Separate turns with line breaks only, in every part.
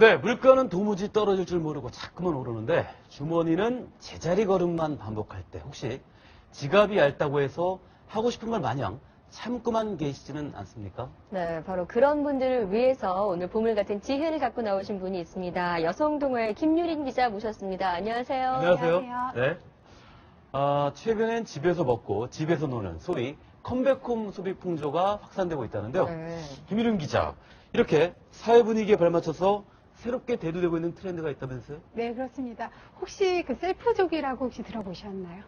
네, 물가는 도무지 떨어질 줄 모르고 자꾸만 오르는데 주머니는 제자리 걸음만 반복할 때 혹시 지갑이 얇다고 해서 하고 싶은 걸 마냥 참고만 계시지는 않습니까?
네, 바로 그런 분들을 위해서 오늘 보물 같은 지혜를 갖고 나오신 분이 있습니다. 여성동아의 김유린 기자 모셨습니다. 안녕하세요.
안녕하세요.
안녕하세요.
네. 최근엔 집에서 먹고 집에서 노는 소위 컴백홈 소비 풍조가 확산되고 있다는데요.
네.
김유린 기자, 이렇게 사회 분위기에 발맞춰서 새롭게 대두되고 있는 트렌드가 있다면서요?
네, 그렇습니다. 혹시 그 셀프족이라고 혹시 들어보셨나요?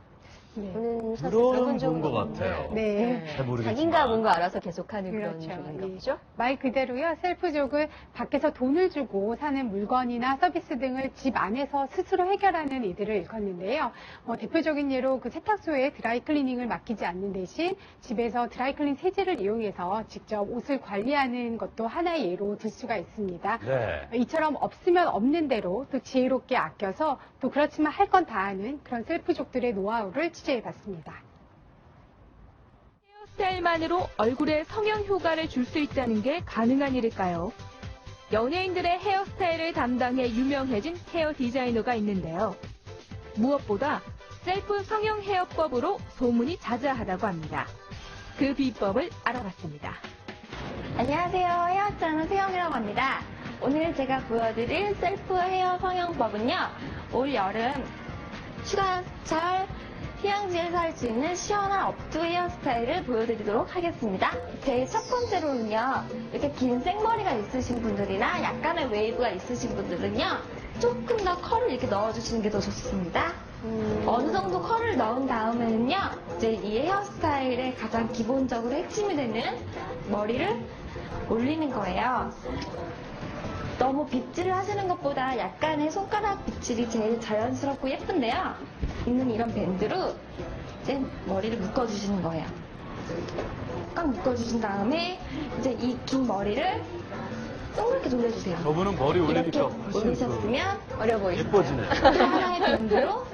네.
저는 사실
들어는
적은
본 것
적은
같아요.
없는데,
네.
잘 모르겠지만.
자기가 뭔가 알아서 계속하는 그런
그렇죠.
쪽인가
예.
보죠?
말 그대로요, 셀프족은 밖에서 돈을 주고 사는 물건이나 서비스 등을 집 안에서 스스로 해결하는 이들을 일컫는데요. 대표적인 예로 그 세탁소에 드라이클리닝을 맡기지 않는 대신 집에서 드라이클린 세제를 이용해서 직접 옷을 관리하는 것도 하나의 예로 들 수가 있습니다.
네.
이처럼 없으면 없는 대로 또 지혜롭게 아껴서 또 그렇지만 할 건 다 하는 그런 셀프족들의 노하우를 취재해봤습니다.
헤어스타일만으로 얼굴에 성형 효과를 줄 수 있다는 게 가능한 일일까요? 연예인들의 헤어스타일을 담당해 유명해진 헤어 디자이너가 있는데요. 무엇보다 셀프 성형 헤어법으로 소문이 자자하다고 합니다. 그 비법을 알아봤습니다.
안녕하세요. 헤어스타일러 세영이라고 합니다. 오늘 제가 보여드릴 셀프 헤어 성형법은요. 올 여름 휴가철 휴양지에서 할 수 있는 시원한 업투 헤어스타일을 보여드리도록 하겠습니다. 제일 첫 번째로는요. 이렇게 긴 생머리가 있으신 분들이나 약간의 웨이브가 있으신 분들은요. 조금 더 컬을 이렇게 넣어주시는 게 더 좋습니다. 어느 정도 컬을 넣은 다음에는요. 이제 이 헤어스타일의 가장 기본적으로 핵심이 되는 머리를 올리는 거예요. 너무 빗질을 하시는 것보다 약간의 손가락 빗질이 제일 자연스럽고 예쁜데요. 있는 이런 밴드로 이제 머리를 묶어주시는 거예요. 꽉 묶어주신 다음에 이제 이 긴 머리를 동그랗게 돌려주세요.
저분은 머리 올리니까
이렇게
훨씬
올리셨으면
어려 보이시죠?
예뻐지네.
하나의 밴드로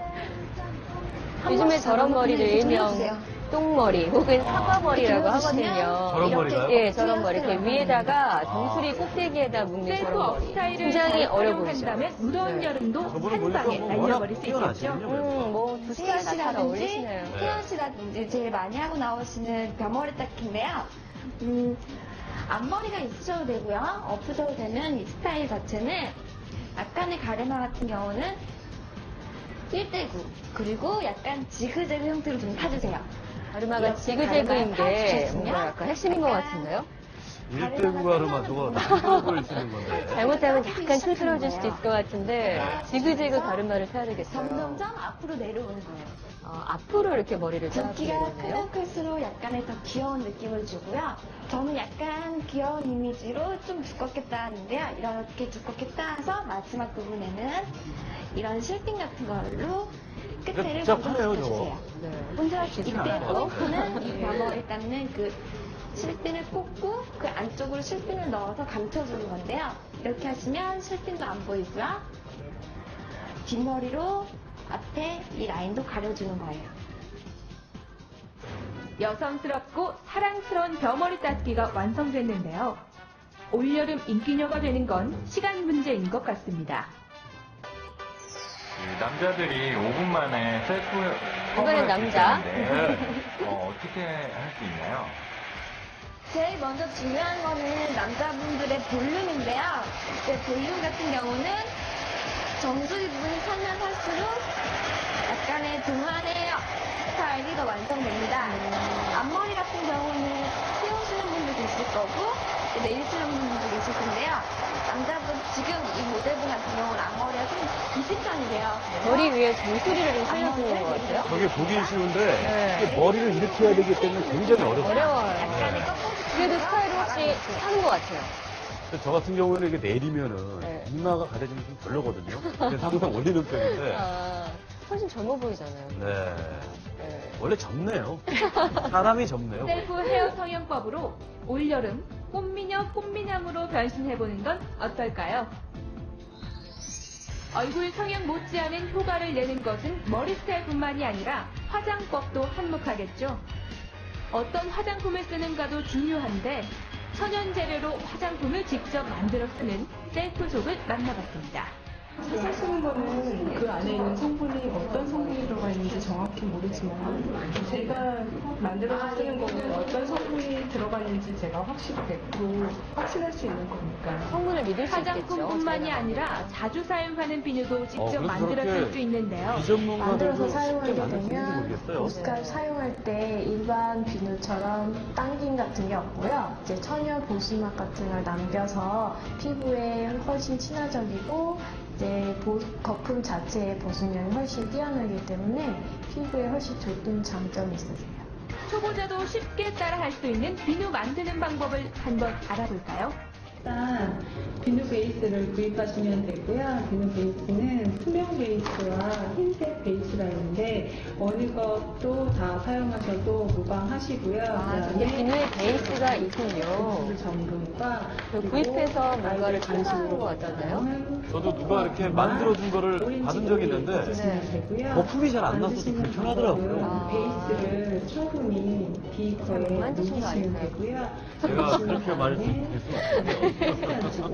한
요즘에
번씩
저런 머리를
이렇게
일명
돌려주세요.
똥머리 혹은 사과머리라고 하거든요.
저런 머리가요?
예, 저런 머리. 이렇게 위에다가 정수리 꼭대기에다 묶는
셀프
저런 머리.
업스타일을
굉장히
잘
어려 보이죠.
활용한다면 무더운
네.
여름도
저분은
한
보니까
방에
뭐
날려버릴 수
워낙
있겠죠.
뛰어나시군요.
뭐 두 스타일 다 잘 어울리시네요.
네.
태연씨라든지 제일 많이 하고 나오시는 벼머리 닦기인데요. 앞머리가 있으셔도 되고요. 없으셔도 되는 이 스타일 자체는 약간의 가르마 같은 경우는 1대9 그리고 약간 지그재그 형태로 좀 타주세요.
가르마가
이렇게
지그재그인 게
가르마
뭔가 약간 핵심인 것 같은데요?
1대9 가르마 저거 남자분을 쓰는 건데.
잘못하면 약간 촌스러워질 수도 있을 것 같은데 지그재그 가르마를 타야 되겠어요.
점점점 앞으로 내려오는 거예요.
앞으로 이렇게 머리를
굵기가
잘라주네요.
크면 클수록 약간의 더 귀여운 느낌을 주고요. 저는 약간 귀여운 이미지로 좀 두껍게 따는데요. 이렇게 두껍게 따서 마지막 부분에는 이런 실핀 같은 걸로 끝에를
복잡하네요,
고정시켜주세요.
네.
혼자
쉽진
이때
않아요.
포인트는 이 벼머리 닦는 그 실핀을 꽂고 그 안쪽으로 실핀을 넣어서 감춰주는 건데요. 이렇게 하시면 실핀도 안 보이고요. 뒷머리로 앞에 이 라인도 가려주는 거예요.
여성스럽고 사랑스러운 벼머리 닦기가 완성됐는데요. 올여름 인기녀가 되는 건 시간 문제인 것 같습니다.
그 남자들이 5분 만에 셀프
이번엔 남자.
어떻게 할 수 있나요?
제일 먼저 중요한 거는 남자분들의 볼륨인데요. 이제 볼륨 같은 경우는 정수리 부분이 차면 살수록 약간의 동안의 스타일이 더 완성됩니다. 앞머리 같은 경우는 세우시는 분들도 있을 거고 내일 쓰는 분들도 계실 텐데요. 남자분 지금 이 모델분 같은 경우는 앞머리가 좀 깊은 편이래요.
머리 위에 정수리를 좀 살려주는 것 같아요.
저게 보기 쉬운데
네.
이게 머리를 이렇게 해야 되기 때문에 굉장히 어렵어요.
어려워요.
약간의 꺾어서
그래도 스타일을 혹시 하는 것 같아요.
근데 저 같은 경우는 이게 내리면은
네.
이마가 가려지면 좀 별로거든요. 그래서 항상 올리는 편인데.
훨씬 젊어 보이잖아요.
네.
네.
원래 젊네요. 사람이 젊네요.
셀프 헤어 성형법으로 올여름 꽃미녀 꽃미남으로 변신해보는 건 어떨까요? 얼굴 성형 못지않은 효과를 내는 것은 머리 스타일뿐만이 아니라 화장법도 한몫하겠죠. 어떤 화장품을 쓰는가도 중요한데 천연 재료로 화장품을 직접 만들어 쓰는 셀프족을 만나봤습니다.
쓰시는 거는 그 안에 있는 성분이 어떤 성분이 들어가 있는지 정확히 모르지만 제가 만들어서 쓰는 거는 어떤 성분이 들어가 있는지 제가 확실히 100% 확신할 수 있는 거니까.
성분을 믿을 수 있겠죠.
화장품뿐만이
저희가.
아니라 자주 사용하는 비누도 직접
그래서
만들어
저렇게
쓸 수 있는데요.
만들어서
비전문가들도
사용하게
쉽게 만들 수 있는지
되면
모르겠어요.
보습가루 사용할 때 일반 비누처럼 당김 같은 게 없고요. 이제 천연 보습막 같은 걸 남겨서 피부에 훨씬 친화적이고 이제 거품 자체의 보습력이 훨씬 뛰어나기 때문에 피부에 훨씬 좋은 장점이 있으세요.
초보자도 쉽게 따라할 수 있는 비누 만드는 방법을 한번 알아볼까요?
일단 비누 베이스를 구입하시면 되고요. 비누 베이스는 투명 베이스와 흰색 베이스가 있는데 어느 것도 다 사용하셔도 무방하시고요.
이게 비누의 베이스가 있군요.
전분과
구입해서 뭔가를 간식으로 거잖아요.
저도 누가 이렇게 만들어준 거를 받은 적이 있는데
네.
거품이 잘 안 나서 좀 불편하더라고요.
베이스를 충분히 비커에
만드신 거
넣으시면
아닌가요?
되고요.
제가 그렇게 말을 드릴 수는 없어요.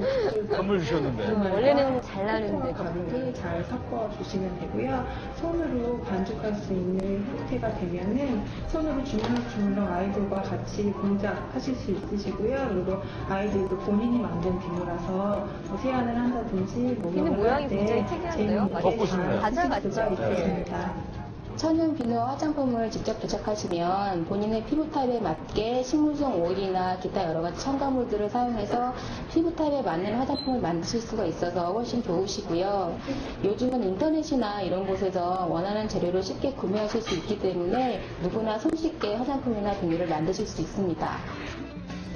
선물 주셨는데.
원래는 잘 나는데
가볍게 잘 섞어 주시면 되고요. 손으로 반죽할 수 있는 형태가 되면은 손으로 주물럭주물럭 아이들과 같이 공작하실 수 있으시고요. 그리고 아이들도 본인이 만든 비누라서 뭐 세안을 한다든지
비누 모양이 굉장히 특이한데요?
먹고 싶네요.
과자 같죠?
있습니다.
천연 비누 화장품을 직접 부착하시면 본인의 피부 타입에 맞게 식물성 오일이나 기타 여러 가지 첨가물들을 사용해서 피부 타입에 맞는 화장품을 만드실 수가 있어서 훨씬 좋으시고요. 요즘은 인터넷이나 이런 곳에서 원하는 재료를 쉽게 구매하실 수 있기 때문에 누구나 손쉽게 화장품이나 비누를 만드실 수 있습니다.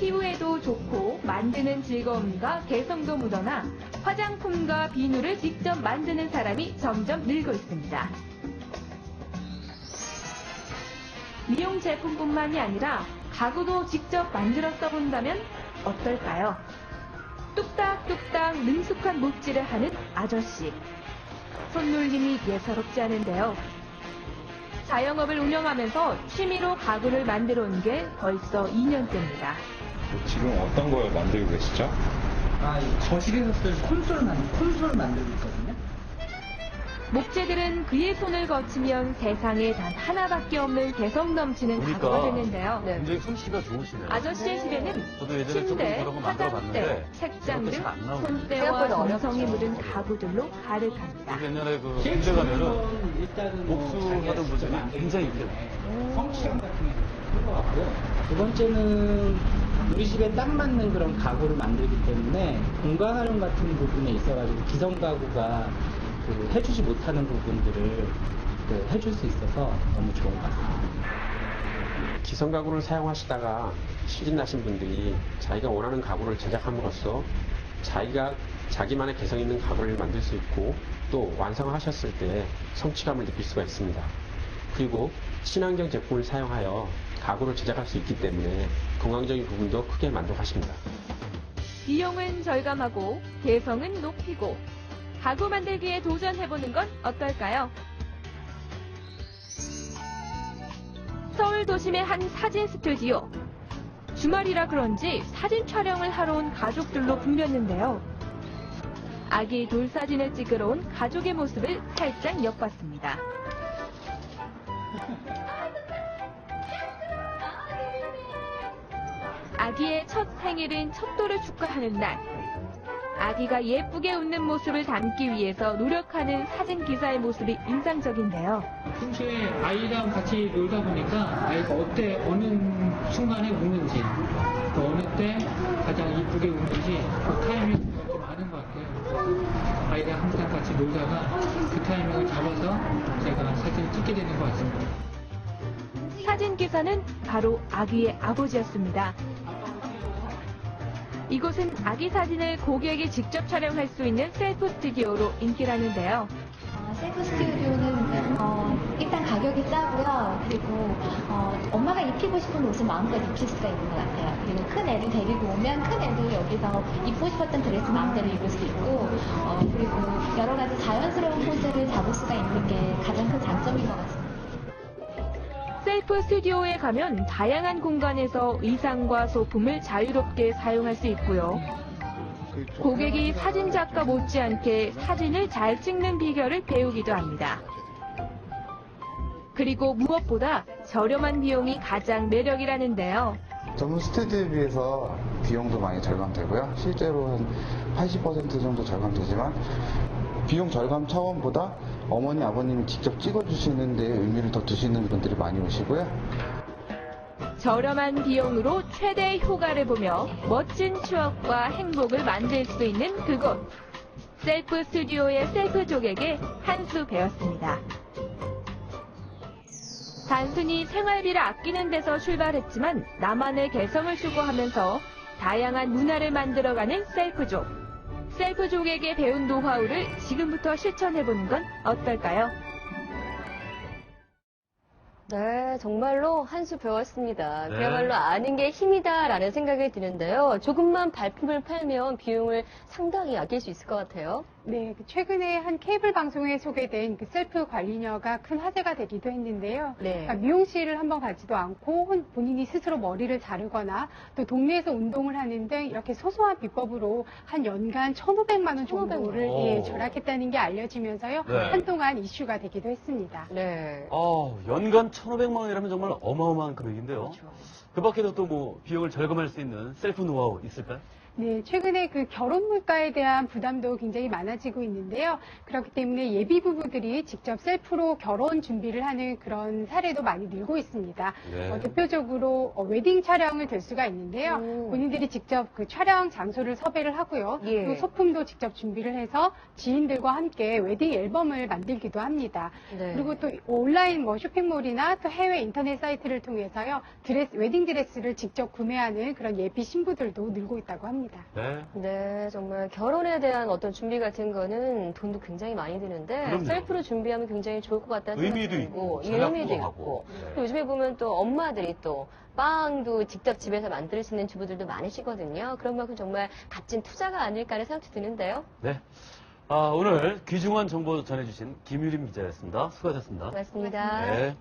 피부에도 좋고 만드는 즐거움과 개성도 묻어나 화장품과 비누를 직접 만드는 사람이 점점 늘고 있습니다. 미용 제품뿐만이 아니라 가구도 직접 만들어 써본다면 어떨까요? 뚝딱뚝딱 능숙한 못질을 하는 아저씨. 손놀림이 예사롭지 않은데요. 자영업을 운영하면서 취미로 가구를 만들어 온 게 벌써 2년째입니다.
지금 어떤 걸 만들고 계시죠?
거실에서 쓸 콘솔 만들고 있거든요.
목재들은 그의 손을 거치면 세상에 단 하나밖에 없는 개성 넘치는
보니까
가구가 되는데요.
굉장히 솜씨가 좋으시네요.
아저씨의 집에는
저도 예전에 조금
침대,
그런 거 만들어
화장대,
봤는데
책장 등
그것도 잘안 나오네요.
손때와
생각보다
정성이
어렵죠.
묻은 가구들로 가득합니다.
우리 옛날에 그 군대 가면은
일단은
복수하던 분들이 굉장히 있대요.
성취감 같은 게 클 것 같고요. 두 번째는 우리 집에 딱 맞는 그런 가구를 만들기 때문에 공간 활용 같은 부분에 있어가지고 기성 가구가 해주지 못하는 부분들을 해줄 수 있어서 너무 좋은 것 같습니다.
기성 가구를 사용하시다가 실이 나신 분들이 자기가 원하는 가구를 제작함으로써 자기만의 개성 있는 가구를 만들 수 있고 또 완성하셨을 때 성취감을 느낄 수가 있습니다. 그리고 친환경 제품을 사용하여 가구를 제작할 수 있기 때문에 건강적인 부분도 크게 만족하십니다.
비용은 절감하고 개성은 높이고 가구 만들기에 도전해보는 건 어떨까요? 서울 도심의 한 사진 스튜디오. 주말이라 그런지 사진 촬영을 하러 온 가족들로 붐볐는데요. 아기 돌 사진을 찍으러 온 가족의 모습을 살짝 엿봤습니다. 아기의 첫 생일인 첫돌을 축하하는 날. 아기가 예쁘게 웃는 모습을 담기 위해서 노력하는 사진 기사의 모습이 인상적인데요.
평소에 아이랑 같이 놀다 보니까 아이가 어느 순간에 웃는지, 또 어느 때 가장 이쁘게 웃는지 그 타이밍이 좀 아는 것 같아요. 아이랑 항상 같이 놀다가 그 타이밍을 잡아서 제가 사진을 찍게 되는 것 같습니다.
사진 기사는 바로 아기의 아버지였습니다. 이곳은 아기 사진을 고객이 직접 촬영할 수 있는 셀프 스튜디오로 인기라는데요.
셀프 스튜디오는 일단 가격이 싸고요. 그리고 엄마가 입히고 싶은 옷을 마음껏 입힐 수가 있는 것 같아요. 그리고 큰 애를 데리고 오면 큰 애도 여기서 입고 싶었던 드레스 마음대로 입을 수 있고 그리고 여러 가지 자연스러운 포즈를 잡을 수가 있는 게 가장 큰 장점인 것 같습니다.
셀프 스튜디오에 가면 다양한 공간에서 의상과 소품을 자유롭게 사용할 수 있고요. 고객이 사진작가 못지않게 사진을 잘 찍는 비결을 배우기도 합니다. 그리고 무엇보다 저렴한 비용이 가장 매력이라는데요.
전문 스튜디오에 비해서 비용도 많이 절감되고요. 실제로 한 80% 정도 절감되지만 비용 절감 차원보다 어머니, 아버님이 직접 찍어주시는 데 의미를 더 두시는 분들이 많이 오시고요.
저렴한 비용으로 최대 효과를 보며 멋진 추억과 행복을 만들 수 있는 그곳. 셀프 스튜디오의 셀프족에게 한 수 배웠습니다. 단순히 생활비를 아끼는 데서 출발했지만 나만의 개성을 추구하면서 다양한 문화를 만들어가는 셀프족. 셀프족에게 배운 노하우를 지금부터 실천해보는 건 어떨까요?
네, 정말로 한 수 배웠습니다.
네.
그야말로 아는 게 힘이다라는 생각이 드는데요. 조금만 발품을 팔면 비용을 상당히 아낄 수 있을 것 같아요.
네, 최근에 한 케이블 방송에 소개된 그 셀프 관리녀가 큰 화제가 되기도 했는데요.
네.
그러니까 미용실을 한번 가지도 않고 본인이 스스로 머리를 자르거나 또 동네에서 운동을 하는 등 이렇게 소소한 비법으로 한 연간 1,500만 원 정도를
오.
예, 절약했다는 게 알려지면서요.
네.
한동안 이슈가 되기도 했습니다.
네.
연간 1,500만 원이라면 정말 어마어마한 금액인데요.
그렇죠.
그 밖에도 또 뭐 비용을 절감할 수 있는 셀프 노하우 있을까요?
네, 최근에 그 결혼 물가에 대한 부담도 굉장히 많아지고 있는데요. 그렇기 때문에 예비 부부들이 직접 셀프로 결혼 준비를 하는 그런 사례도 많이 늘고 있습니다.
네.
대표적으로 웨딩 촬영을 될 수가 있는데요. 본인들이 직접 그 촬영 장소를 섭외를 하고요.
예.
또 소품도 직접 준비를 해서 지인들과 함께 웨딩 앨범을 만들기도 합니다.
네.
그리고 또 온라인 뭐 쇼핑몰이나 또 해외 인터넷 사이트를 통해서요. 웨딩 드레스를 직접 구매하는 그런 예비 신부들도 늘고 있다고 합니다.
네.
네, 정말 결혼에 대한 어떤 준비 같은 거는 돈도 굉장히 많이 드는데
그럼요.
셀프로 준비하면 굉장히 좋을 것 같다는 생각이
의미도
들고
있고,
예, 의미도
절약도
있고
하고. 네.
그리고 요즘에 보면 또 엄마들이 또 빵도 직접 집에서 만들 수 있는 주부들도 많으시거든요. 그런 만큼 정말 값진 투자가 아닐까 하는 생각도 드는데요.
네. 오늘 귀중한 정보 전해주신 김유림 기자였습니다. 수고하셨습니다.
고맙습니다.
네.